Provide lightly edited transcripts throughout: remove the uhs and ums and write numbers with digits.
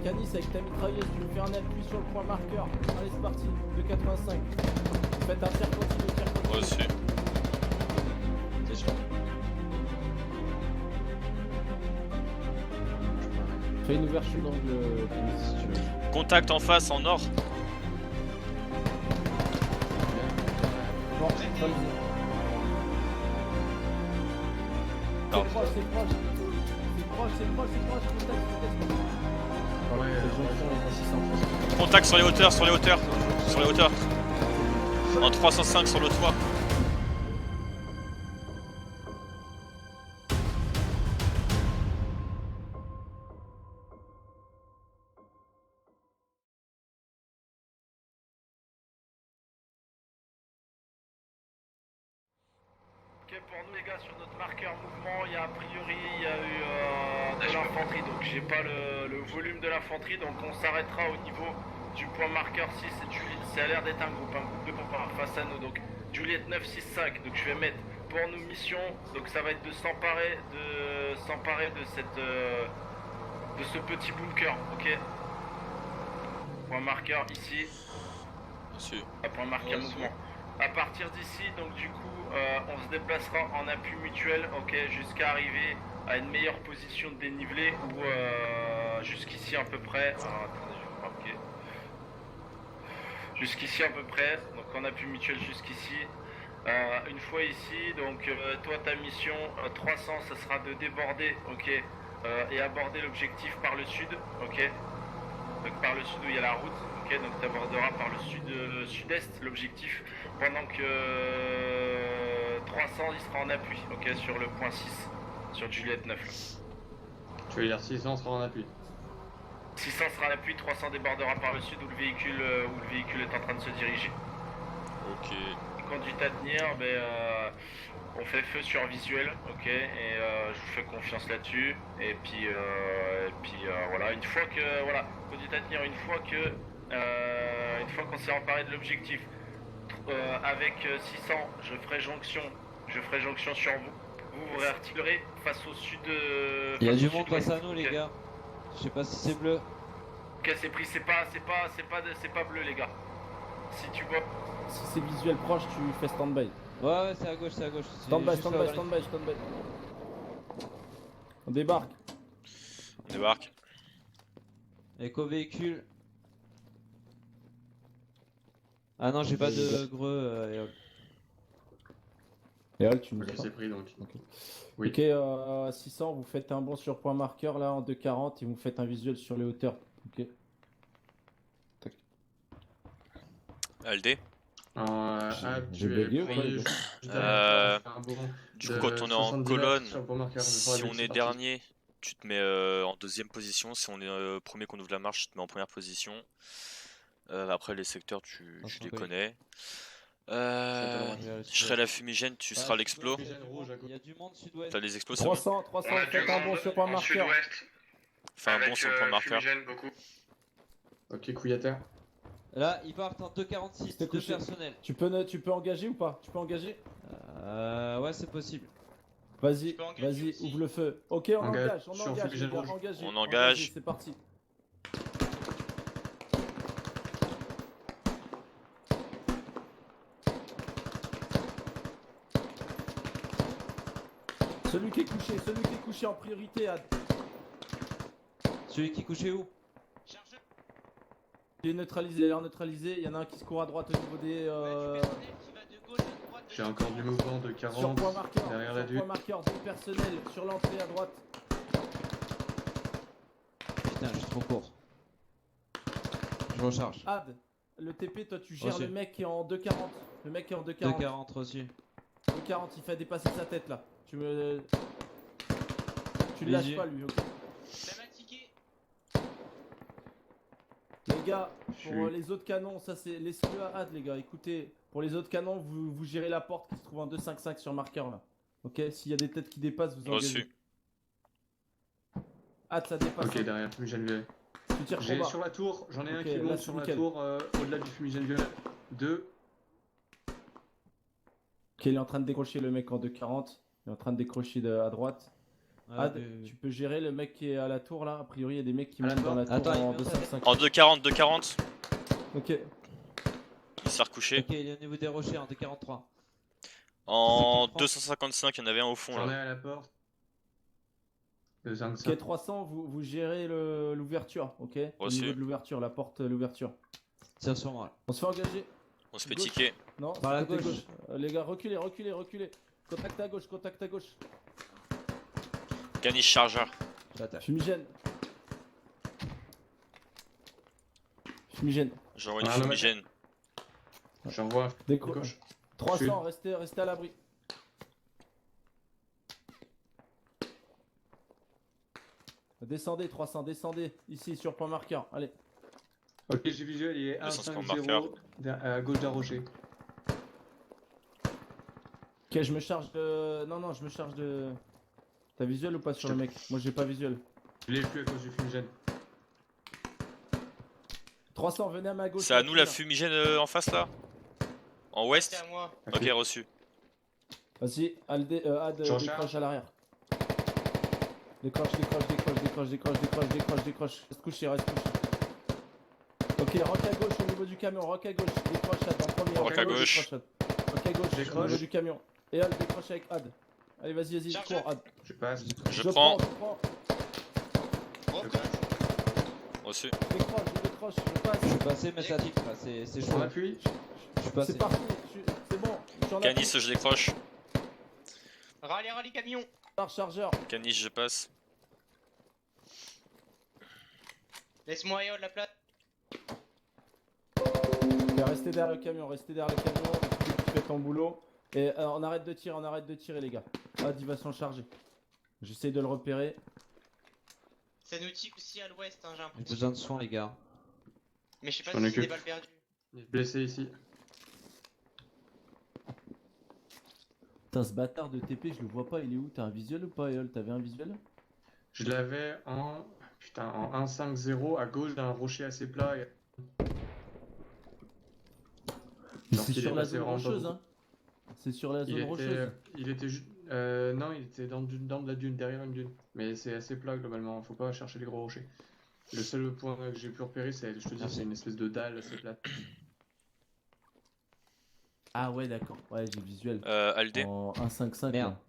Canis avec ta mitrailleuse, tu me fais un appui sur le point marqueur. Allez, c'est parti, 2,85. Faites un tir continu, tir continu. Moi aussi. C'est sûr. Fais une ouverture d'angle, Canis, si tu veux. Contact en face, en nord. Bon, vas-y. Non. C'est proche, c'est proche. C'est proche, c'est proche, c'est proche. Contact, contact. Ouais, Contact sur les hauteurs, sur les hauteurs. Sur les hauteurs. En 305 sur le toit. Ok, pour nous les gars, sur notre marqueur mouvement, il y a a priori il y a eu de l'infanterie, donc j'ai pas le volume de l'infanterie, donc on s'arrêtera au niveau du point marqueur 6. Ça a l'air d'être un groupe de pompards face à nous, donc Juliette 965. Donc je vais mettre pour nous mission, donc ça va être de s'emparer de cette de ce petit bunker, ok. Point marqueur ici. Monsieur. Point marqueur mouvement. À partir d'ici, donc du coup, on se déplacera en appui mutuel, ok, jusqu'à arriver à une meilleure position de dénivelé ou jusqu'ici à peu près. Alors, attendez, je vais marquer. Jusqu'ici à peu près, donc en appui mutuel jusqu'ici. Une fois ici, donc toi ta mission 300, ça sera de déborder, ok, et aborder l'objectif par le sud, ok. Donc par le sud où il y a la route, ok, donc tu aborderas par le sud-est l'objectif, pendant que 300 il sera en appui, ok, sur le point 6, sur Juliette 9. Là. Tu veux dire 600 sera en appui. 600 sera en appui, 300 débordera par le sud où le véhicule est en train de se diriger. Ok. Conduite à tenir, on fait feu sur visuel, ok, et je vous fais confiance là-dessus. Et puis voilà, une fois que voilà, conduite à tenir, une fois qu'on s'est emparé de l'objectif, avec 600, je ferai jonction sur vous. Vous réarticulerez face au sud. Il y a du monde face à nous, les gars. Je sais pas si c'est bleu. Ok, c'est pris, c'est pas bleu, les gars. Si tu vois. Si c'est visuel proche, tu fais stand-by. Ouais, c'est à gauche, c'est à gauche. Stand-by, stand-by, stand-by, stand-by. On débarque. On débarque. Éco-véhicule. Ah non, j'ai pas de greux, Eol. Eol, tu nous Ok, entends? c'est pris donc. Ok. Oui. Ok, 600, vous faites un bond sur point marqueur là en 2,40 et vous faites un visuel sur les hauteurs. Ok. Tac. LD. J'ai bugué ou quoi, les Du coup, quand on est en colonne, si on est dernier, tu te mets en deuxième position. Si on est premier qu'on ouvre la marche, tu te mets en première position. Après, les secteurs, tu les connais. Je serai la fumigène, tu seras l'explo. Il y a du monde sud-ouest. T'as les explos, 300, 300, faites un bond sur point marqueur. Fais un bond sur le point marqueur. Ok, couille à terre. Là, ils partent en 2,46, C'était 2 couché. personnels. Tu peux engager ou pas? Tu peux engager? Ouais, c'est possible. Vas-y, vas-y, ouvre le feu. Ok, on engage, on sur engage, fumigène les gars, rouge. engagez, On engage. engagez, c'est parti. Celui qui est couché en priorité, Ad. Celui qui est couché où? Il est neutralisé, il a l'air neutralisé. Il y en a un qui se court à droite au niveau des. J'ai encore du mouvement de Sur 40 point marqueur, derrière la sur duque. point marqueur, deux personnels sur l'entrée à droite. Putain, je suis trop court. Je recharge. Ad, le TP, toi tu gères Reçu. le mec qui est en 2,40. Le mec qui est en 2,40. 2,40 reçu. 2,40, il fait dépasser sa tête là. Tu le lâches Visu. pas lui, ok. Les gars, pour les autres canons, ça c'est laissez-le à Ad les gars, écoutez, pour les autres canons, vous gérez la porte qui se trouve en 2,55 sur marqueur là. Ok, s'il y a des têtes qui dépassent, vous engagez. Reçu. Ad, ça dépasse. Ok, derrière, fumigène violet. Tu tires J'ai combat. sur la tour, j'en ai un Ok, qui là, monte c'est sur la nickel. tour au-delà du fumigène violet. 2. Ok, il est en train de décrocher le mec en 2,40. Il est en train de décrocher à droite. Ad, tu peux gérer le mec qui est à la tour là. A priori, il y a des mecs qui À la montent dans la tour. tour Attends, en il monte 2,55. En 2,40, 2,40. Ok. Il s'est recouché. Ok, il est au niveau des rochers en D43. En C'est qui 255, il y en avait un au fond J'en ai là. à la porte. Ok, 255. 300, vous gérez l'ouverture, ok? Au Reçu. niveau de l'ouverture, la porte, l'ouverture. Tire sur moi. On se fait engager. On se fait Gauche. ticker. Non, Par la côté gauche. Les gars, reculez, reculez, reculez. Contact à gauche, contact à gauche. Caniche chargeur. J'attaque. Fumigène. Fumigène. J'envoie une Ah, non, fumigène. J'envoie un Décro... gauche. 300, restez à l'abri. Descendez, 300, descendez. Ici, sur point marqueur. Allez. Ok, j'ai visuel, il est 250 1-5-0 à gauche d'un rocher. Ok, je me charge de... Non, je me charge de... T'as visuel ou pas sur le mec? Moi, j'ai pas visuel. Je l'ai plus à cause du fumigène. 300, venez à ma gauche. C'est à nous la là. fumigène en face là? En ouest? C'est à moi. Ok, reçu. Vas-y, Ad, J'en décroche charge. à l'arrière. Décroche. Reste couché. Ok, rock à gauche au niveau du camion, rock à gauche. Décroche Ad en premier. Rock à gauche. Décroche, Ad. Rock à gauche au Décroche. niveau du camion. Et Ad, décroche avec Ad. Allez, vas-y, Chargeur. cours Ad. Je passe. Je prends. prends. Reçu. Je décroche, je passe. Je suis passé, mais ça tique pas. C'est chaud. On appuie. Je suis passé. C'est parti, c'est bon. J'en ai Canis, je décroche. Rallye camion. chargeur. Canis, je passe. Laisse-moi de la place. Restez derrière le camion, tu fais ton boulot. Et on arrête de tirer les gars. Ad, il va s'en charger. J'essaie de le repérer. Ça nous tique aussi à l'ouest, hein, j'ai J'ai l'impression. besoin de soins, les gars. Mais je sais pas J'en si ai c'est que- des balles perdues. Il est blessé ici. Putain, ce bâtard de TP, je le vois pas, il est où? T'as un visuel ou pas, Eol? T'avais un visuel? Je l'avais en. Putain, en 1-5-0 à gauche d'un rocher assez plat. Donc, C'est il est sur la passé zone vraiment pas rocheuse, beaucoup. hein? C'est sur la zone rocheuse. Il était juste. Non, il était dans de la dune, derrière une dune. Mais c'est assez plat globalement, faut pas chercher les gros rochers. Le seul point que j'ai pu repérer, c'est, je te dis, c'est une espèce de dalle assez plate. Ah ouais, d'accord. Ouais, j'ai visuel. Aldé. En 1.5.5. Merde. là.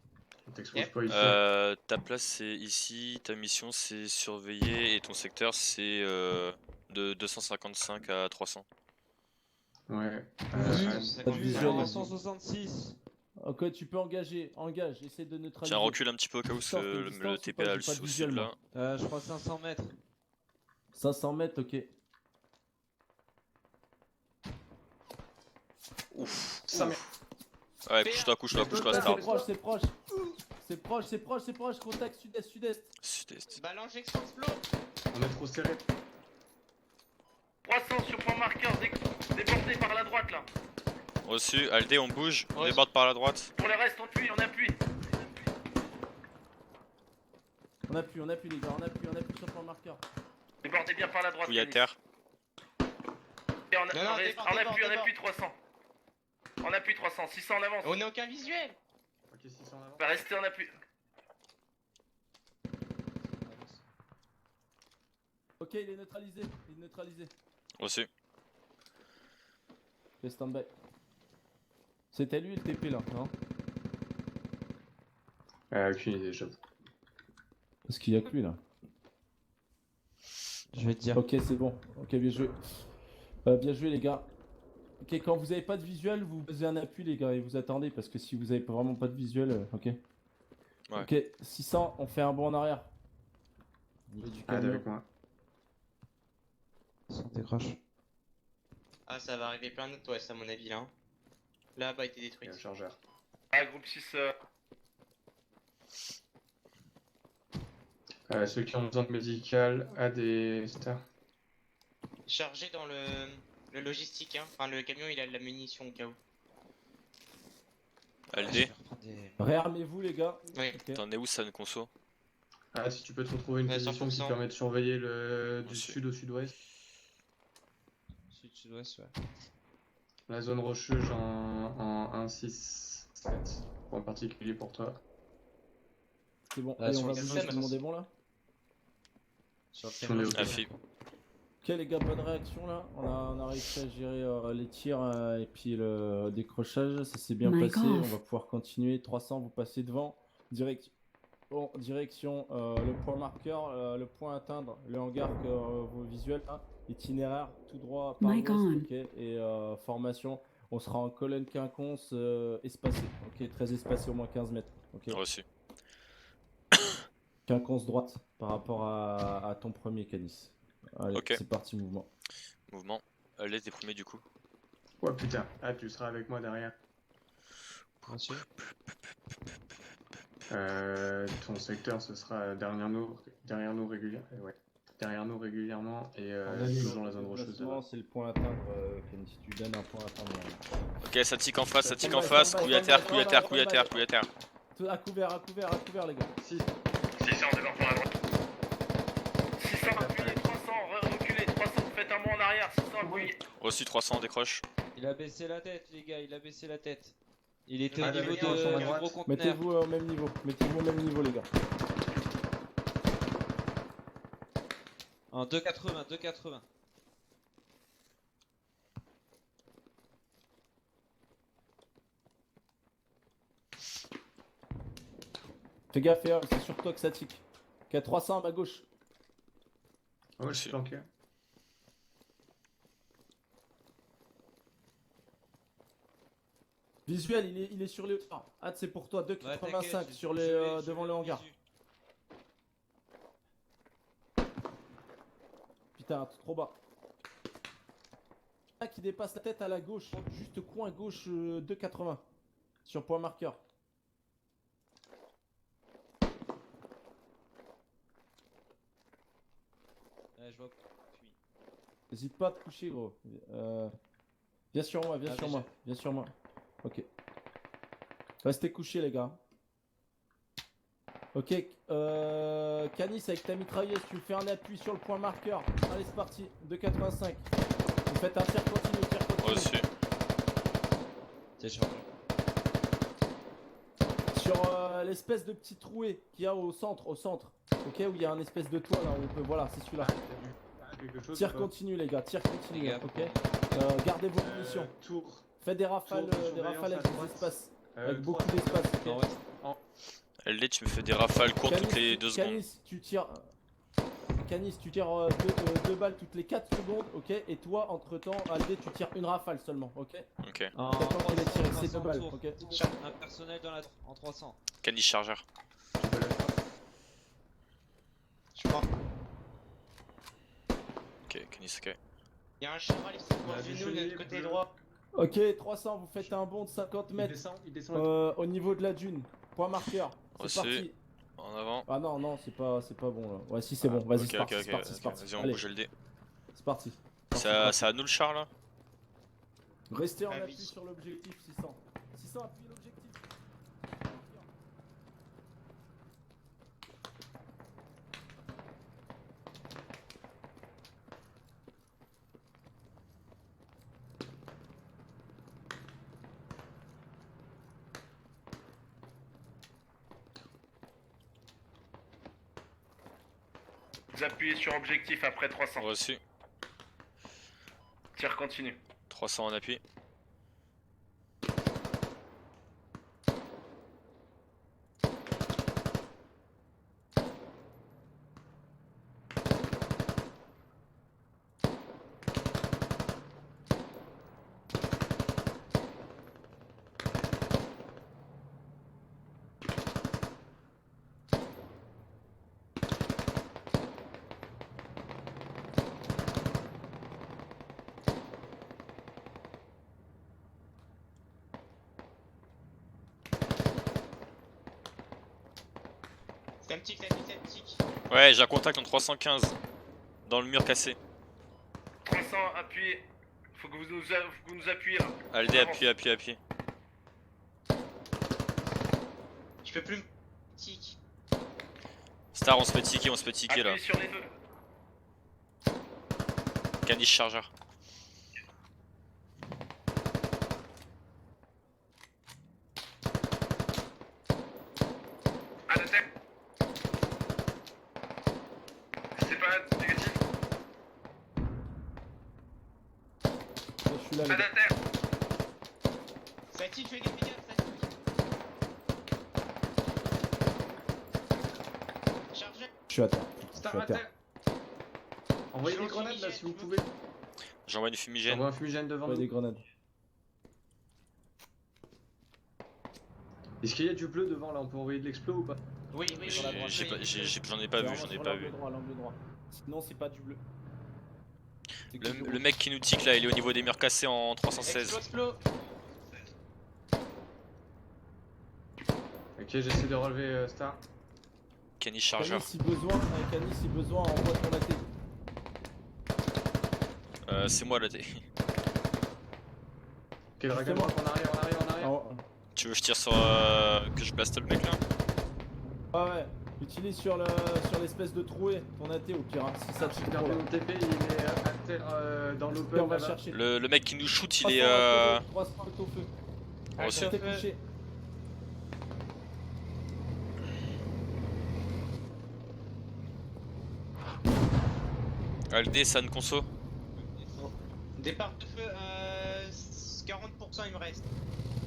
On t'expose Yep. pas ici. Ta place c'est ici, ta mission c'est surveiller et ton secteur c'est de 255 à 300. Ouais. Ça Pas de compte visuel, pas. hein. 366. Ok, tu peux engage, essaie de neutraliser. Tiens, recule un petit peu au cas où Sortez le distance ou TP pas, a j'ai pas de au visuel, sud moi. là. Je crois 500 mètres. 500 mètres, ok. Ouf. Ça, mais- Ouais, couche-toi, C'est Star. proche, c'est proche, contact sud-est. Sud-est. Balance explo. On est trop serré. 300 sur point marqueur, débordé par la droite là. Reçu, Aldé, on bouge, on Ouais. déborde par la droite. Pour le reste, on appuie. On appuie les gars, on appuie sur point marqueur. Débordez bien par la droite. Couille à terre. Et on appuie 300. On appuie 300, 600 en avance. On n'a aucun visuel. Ok, 600 en avant. Va rester en appui. Ok, il est neutralisé. Reçu. Ok, stand-by. C'était lui le TP là, non? Aucune idée, j'avoue. Parce qu'il y a que lui là. Je vais te dire. Ok, c'est bon. Ok, bien joué. Bien joué les gars. Ok, quand vous avez pas de visuel, vous posez un appui les gars et vous attendez parce que si vous avez vraiment pas de visuel, ok. Ouais. Ok, 600, on fait un bond en arrière. Au niveau du Ah, camion. avec moi. Ça décroche. Ah, ça va arriver plein d'autres ouest à mon avis là. Là-bas a été Il y détruite. a un chargeur. Ah, groupe 6. Ceux qui ont besoin de médical, à des stars. Chargé dans le logistique, hein. Enfin, le camion il a de la munition au cas où. Aldé, Réarmez-vous les gars. Oui. Ok. t'en es où ça, une conso? Ah, si tu peux te retrouver une Ouais, position qui 100%. permet de surveiller du Aussi. sud au sud-ouest. Sud-sud-ouest, ouais. La zone rocheuse en 1-6-5. 7. Point particulier pour toi. C'est bon. Là, Allez, sur on va le bouger, système, tout le monde est bon là? Sur le Si on est camion. ok. La fille. Ok les gars, bonne réaction là. On a réussi à gérer les tirs et puis le décrochage. Ça s'est bien My passé. God. On va pouvoir continuer. 300, vous passez devant. Direction le point marqueur, le point à atteindre, le hangar que vos visuels là. Itinéraire tout droit par My l'ouest, God. ok. Et formation, on sera en colonne quinconce espacée. Ok, très espacé, au moins 15 mètres. Ok. Reçu. Quinconce droite par rapport à ton premier Canis. Allez, Ok. c'est parti, mouvement. Mouvement. Allez, t'es premier du coup. Ouais, putain. Ah, tu seras avec moi derrière. Reçu. Ton secteur, ce sera derrière nous régulièrement. Ouais. Derrière nous régulièrement et toujours dans la zone rocheuse là-bas. C'est le point à atteindre, Canis. Tu donnes un point à atteindre. Ok, ça tique en face, ça tique Stand en by, face. stand by, Couille à stand terre, by, couille à terre, stand couille à by. terre, couille à terre. À couvert, les gars. 6. 600, développement à droite. 600, appuyez, 300, reculez, 300, faites un bond en arrière, 600, appuyez. Reçu 300, décroche. Il a baissé la tête, les gars, il a baissé la tête. Il était Ah, au niveau d'accord, sur la du droite. gros conteneur. Mettez-vous au même niveau. Mettez-vous au même niveau, les gars. En 2,80, 2,80. Fais gaffe, c'est sur toi que ça tique. Ok, 300 à ma gauche. Oh, je suis planqué. Visuel, il est sur les hauteurs. Ah, c'est pour toi, Ouais, 2,85 t'inquiète, sur je les, l'ai, devant je le l'ai hangar. visu. Putain, trop bas. Ah, qui dépasse la tête à la gauche, juste coin gauche 2,80 sur point marqueur. Ouais, je vois. Puis. N'hésite pas à te coucher, gros. Viens sur moi, viens Ah, sur mais moi, viens sur moi. Ok. Restez couchés, les gars. Ok, Canis, avec ta mitrailleuse, tu me fais un appui sur le point marqueur. Allez, c'est parti. 2,85. Vous faites un tir continu, tir continu. Reçu. C'est chargé. Sur l'espèce de petit troué qu'il y a au centre, ok, où il y a un espèce de toit là, où on peut, voilà, c'est celui-là. Quelque chose Tir ou pas continu, les gars, tir continu, Les gars. ok. Gardez vos munitions. Tour. Faites des rafales, tour de surveillance avec à des droite. espaces, avec beaucoup 3. d'espace. ok. Nord-ouest. LD, tu me fais des rafales courtes toutes les 2 secondes. Canis, tu tires 2 balles toutes les 4 secondes, ok. Et toi, entre temps, Aldé, tu tires une rafale seulement, ok. Ok. En C'est toi qui les tires avec ces 2 300 balles, tours. ok. Un personnel dans la en 300. Canis chargeur. Tu peux le faire. Je crois. Ok, Canis, ok. Il y a un cheval ici On a pour des nous de chenilles notre côté bleues. droit. Ok, 300, vous faites un bond de 50 mètres Il descend. au niveau de la dune. Point marqueur. C'est Reçu. parti. En avant. Ah non, c'est pas bon là. Ouais, si c'est bon, vas-y, Ok, c'est ok, parti, ok. c'est parti, c'est ok. parti. Vas-y, on Allez, bouge LD. c'est parti. C'est à nous le char là? Restez en Ah appui oui. sur l'objectif 600. 600, appuyez l'objectif. Vous appuyez sur objectif après 300. Reçu. Tir continu. 300 en appui. C'est un tic, c'est un tic, c'est un tic. Ouais, j'ai un contact en 315. Dans le mur cassé. 300, appuyez. Faut que vous nous appuyez là. LD, Avance. appuie. Je peux plus me tic. Star, on se fait ticker là. Appuyez sur les deux. Canis chargeur. de terre. C'est pas négatif. Je suis là, les Pas gars. de terre. Statique, fais gaffe, statique. Chargé. Je suis à terre. Je Star suis à à terre. terre. Envoyez Je des lance grenades là fumigène, si vous je pouvez. J'envoie une fumigène. J'envoie un fumigène devant Ouais, nous. des grenades. Est-ce qu'il y a du bleu devant là? On peut envoyer de l'explo ou pas? Oui, oui, oui. Sur la droite. J'en ai pas vu, Vraiment j'en ai sur pas l'angle vu. droit, l'angle droit. Sinon, c'est pas du bleu. C'est que du Le rouge. mec qui nous tique là, il est au niveau des murs cassés en 316. Explo. Ok, j'essaie de relever Star. Kenny chargeur. Canis, si besoin, Canis, si besoin, envoie ton AT. C'est moi là. T'es- Ok, Dragon Rock, en arrière, en arrière, en arrière. Ah Tu veux que je tire sur. Que je blaste le mec là? ouais, utilise sur l'espèce de trouée ton AT au pire, hein, si ça J'ai tire trop perdu là. mon TP, il est à terre dans Et l'open on va là-bas. chercher. Le mec qui nous shoot, il 300 est. à 300 au feu. Reçu. T'es couché. Aldé, San Conso. Départ de feu, 40% il me reste.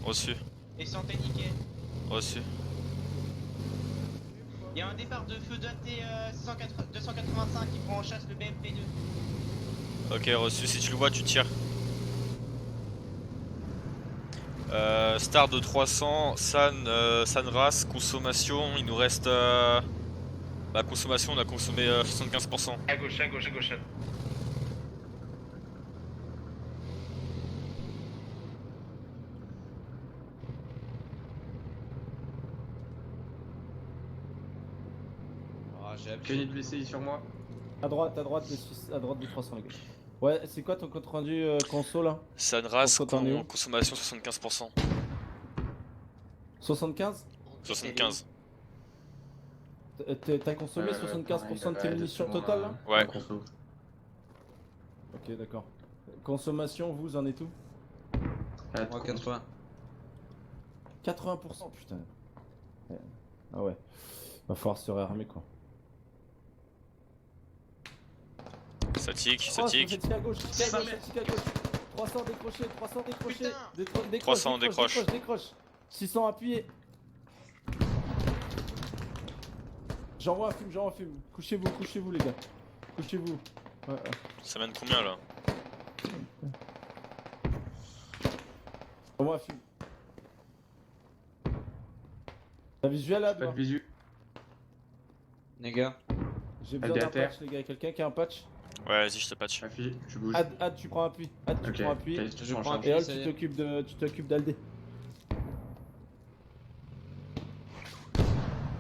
Reçu. Et santé nickel. Reçu. Il y a un départ de feu d'AT 285 qui prend en chasse le BMP2. Ok, reçu. Si tu le vois, tu tires. Star de 300, San Ras, consommation, il nous reste. Bah, consommation, on a consommé 75%. À gauche, à gauche, à gauche. Ah, j'ai Kenny de blessé sur moi. À droite des 300 les gars. Ouais, c'est quoi ton compte rendu conso là? San Ras, Pourquoi t'en es où? consommation 75%. 75? 75. T'as consommé 75% de tes munitions totales là? Ouais. Ok, d'accord. Consommation, vous en êtes où? Moi 80. 80%, putain. Ouais. Ah ouais. Va falloir se réarmer quoi. Ça tique, Oh, ça tique. tic à gauche, tic à gauche, tic à gauche. 300 décroché, 300 décroché. Putain. Décroche, 300 décroche. décroche. 600 appuyé. J'envoie un film. Couchez-vous les gars. Couchez-vous. Ouais, ouais. Ça mène combien là? J'envoie un film. La visuel là, Pas de visu. Les gars, j'ai besoin Elle est d'un à terre. patch les gars. Quelqu'un qui a un patch? Ouais, vas-y, je te patch. Ma fille, je bouge. Ad, tu prends appui. Ad, tu Ok, prends appui. ok, je Je prends prends charge. Et Hol, Ça y est. tu t'occupes d'Aldé.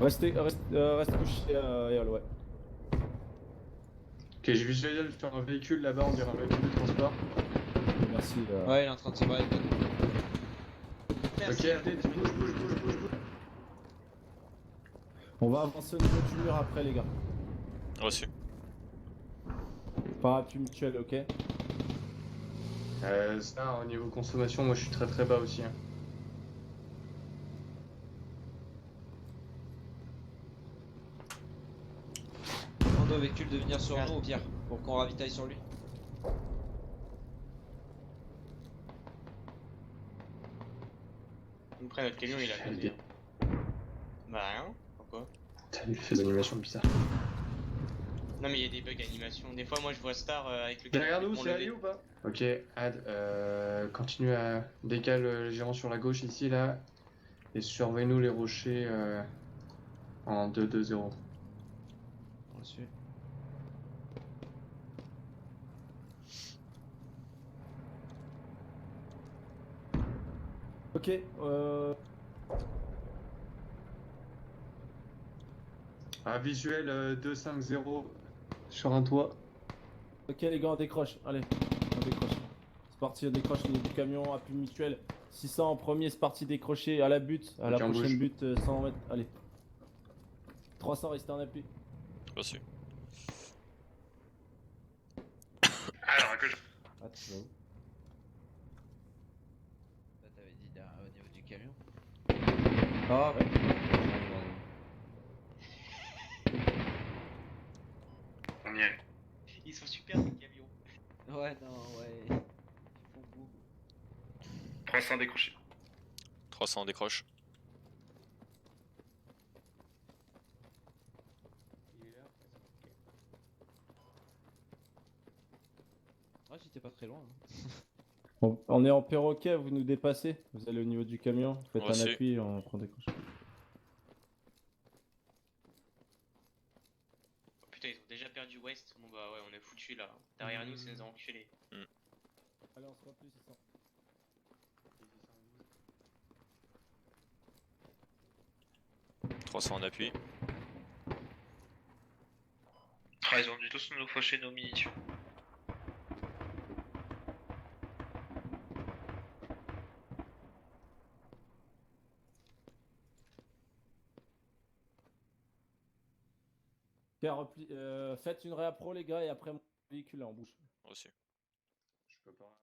Reste couché, Hol, ouais. Ok, j'ai visualisé sur un véhicule là-bas, on dirait un véhicule de transport. Merci. ouais, il est en train de se barrer. Ok, RD, tu bouge. On va avancer au niveau du mur après, les gars. Reçu. Par appui mutuel, ok. Ça, au niveau consommation, moi je suis très bas aussi. Hein. Demande au véhicule de venir sur nous au pire, pour qu'on ravitaille sur lui. Après notre camion il a Elle pété. est- Bah rien, pourquoi? Putain, il fait des animations bizarres. Non mais il y a des bugs animation. Des fois moi je vois Star avec le Derrière nous, pour c'est lever. Ali ou pas? Ok, Ad, continue à décaler les gérants sur la gauche ici là. Et surveille-nous les rochers en 2-2-0. Reçu. Ok, Ah, visuel 2-5-0 sur un toit. ok les gars, on décroche. Allez, on décroche. C'est parti, on décroche du camion, appui mutuel. 600 en premier, c'est parti décrocher à la butte, à la Ok, on prochaine bouge. butte, 100 mètres. Allez. 300, restez en appui. Reçu. Alors, que je... Ah, tu vas où? Là, t'avais dit au niveau du camion. Ah ouais. Ils sont super ces camions. Ouais, non, ouais. Ils font boum. 300 décroché. 300 décroche. Il est là. Ah, j'étais pas très loin. Hein. On est en perroquet, vous nous dépassez. Vous allez au niveau du camion, vous faites un Reçu. appui, on prend des couches. Oh, putain, ils ont déjà perdu West. Bon bah ouais, on est foutu là. Derrière nous, c'est les enculés. Allez, on se voit plus, c'est ça. 300 en appui. Ah, ils ont dû tous nous faucher nos munitions. Faites une réappro les gars et après mon véhicule là en bouche. Reçu. Je peux pas.